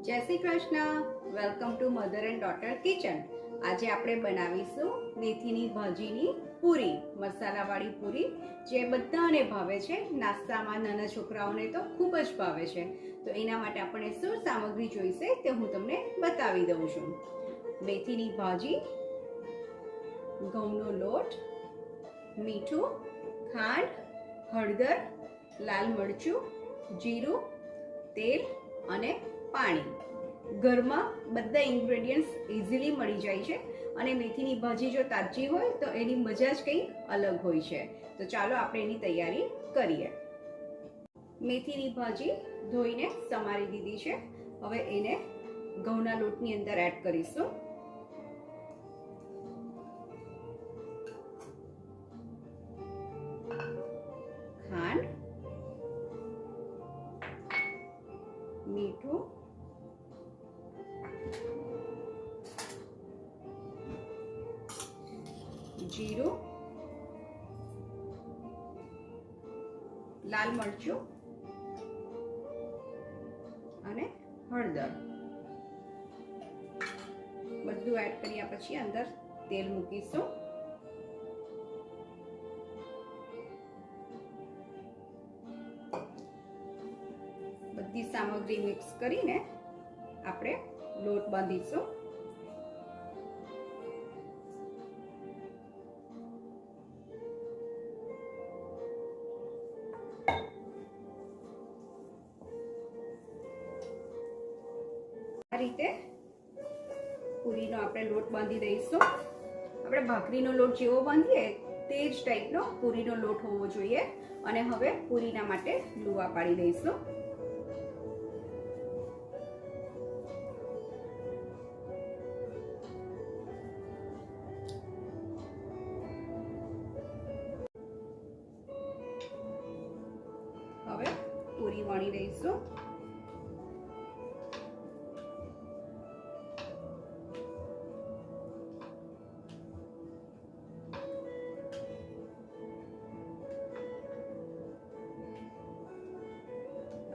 જય Shri Krishna. Welcome to mother and daughter kitchen. આજે આપણે બનાવીશું મેથીની ભાજીની પૂરી, મસાલાવાળી પૂરી, જે બધાને ભાવે છે. નાસ્તામાં નાના છોકરાઓને તો ખૂબ જ ભાવે છે. તો એના માટે આપણે શું સામગ્રી જોઈશે તે હું તમને બતાવી દઉં છું. મેથીની ભાજી, ઘઉંનો લોટ, મીઠું, ખાંડ, હળદર, લાલ મરચું, જીરું, તેલ અને પાણી. ઘરમાં બધા ઇન્ગ્રેડિયન્ટ્સ ઇઝીલી મળી જાય છે અને મેથીની ભાજી જો તાજી હોય તો એની મજા જ કંઈ અલગ હોય છે. તો ચાલો આપણે એની તૈયારી કરીએ. મેથીની ભાજી ધોઈને સમારી દીધી છે. હવે એને ઘઉંના લોટની અંદર એડ કરીશું. ખાંડ, મીઠું, જીરું, લાલ મરચું અને હળદર બધું એડ કર્યા પછી અંદર તેલ મૂકીશું. બધી સામગ્રી મિક્સ કરીને આપણે લોટ બાંધીશું. આ રીતે પૂરીનો આપણે લોટ બાંધી દઈશું. આપણે ભાખરીનો લોટ જેવો બાંધીએ તે જ ટાઈપનો પૂરીનો લોટ હોવો જોઈએ. અને હવે પૂરીના માટે લુવા પાડી દઈશું. હવે પૂરી વણી દઈશું.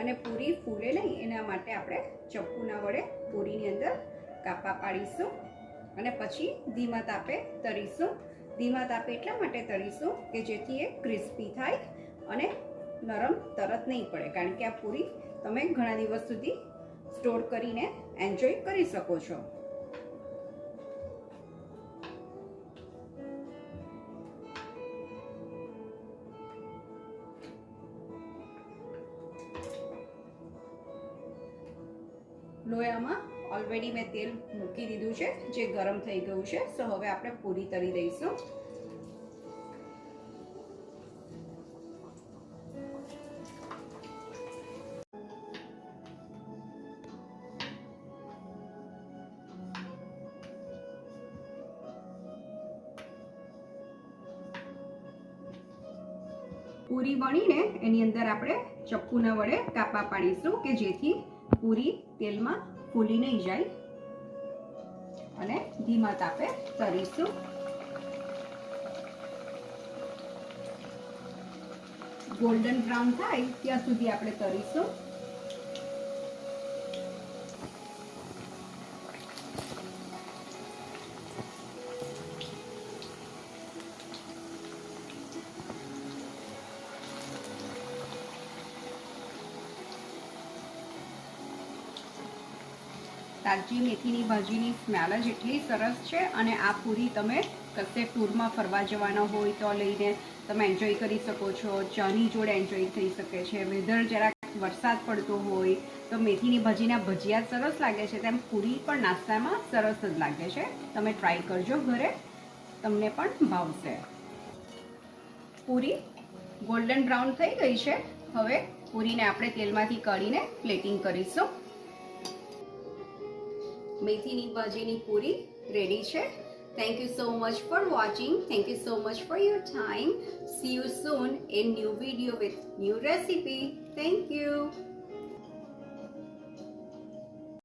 અને પૂરી ફૂલે નહીં એના માટે આપણે ચપ્પુના વડે પૂરીની અંદર કાપા પાડીશું અને પછી ધીમા તાપે તળીશું. ધીમા તાપે એટલા માટે તળીશું કે જેથી એ ક્રિસ્પી થાય અને નરમ તરત નહીં પડે, કારણ કે આ પૂરી તમે ઘણા દિવસ સુધી સ્ટોર કરીને એન્જોય કરી શકો છો. લોયામાં ઓલરેડી મેં તેલ મૂકી દીધું છે, જે ગરમ થઈ ગયું છે. તો હવે આપણે પૂરી તળી દઈશું. પૂરી વણીને એની અંદર આપણે ચપ્પુના વડે કાપા પાડીશું કે જેથી પૂરી તેલમાં ફૂલી નહીં જાય. અને ધીમા તાપે તળીશું. ગોલ્ડન બ્રાઉન થાય ત્યાં સુધી આપણે તળીશું. તાજી મેથીની ભાજીની સ્મેલ જ એટલી સરસ છે. અને આ પૂરી તમે કશે ટૂરમાં ફરવા જવાના હોય તો લઈને તમે એન્જોય કરી શકો છો. ચાની જોડે એન્જોય થઈ શકે છે. વેધર જરાક વરસાદ પડતો હોય તો મેથીની ભાજીના ભજીયા સરસ લાગે છે, તેમ પૂરી પણ નાસ્તામાં સરસ જ લાગે છે. તમે ટ્રાય કરજો ઘરે, તમને પણ ભાવશે. પૂરી ગોલ્ડન બ્રાઉન થઈ ગઈ છે. હવે પૂરીને આપણે તેલમાંથી કાઢીને પ્લેટિંગ કરીશું. મેથીની ભાજીની પૂરી રેડી છે. Thank you so much for watching. Thank you so much for your time. See you soon in new video with new recipe. Thank you.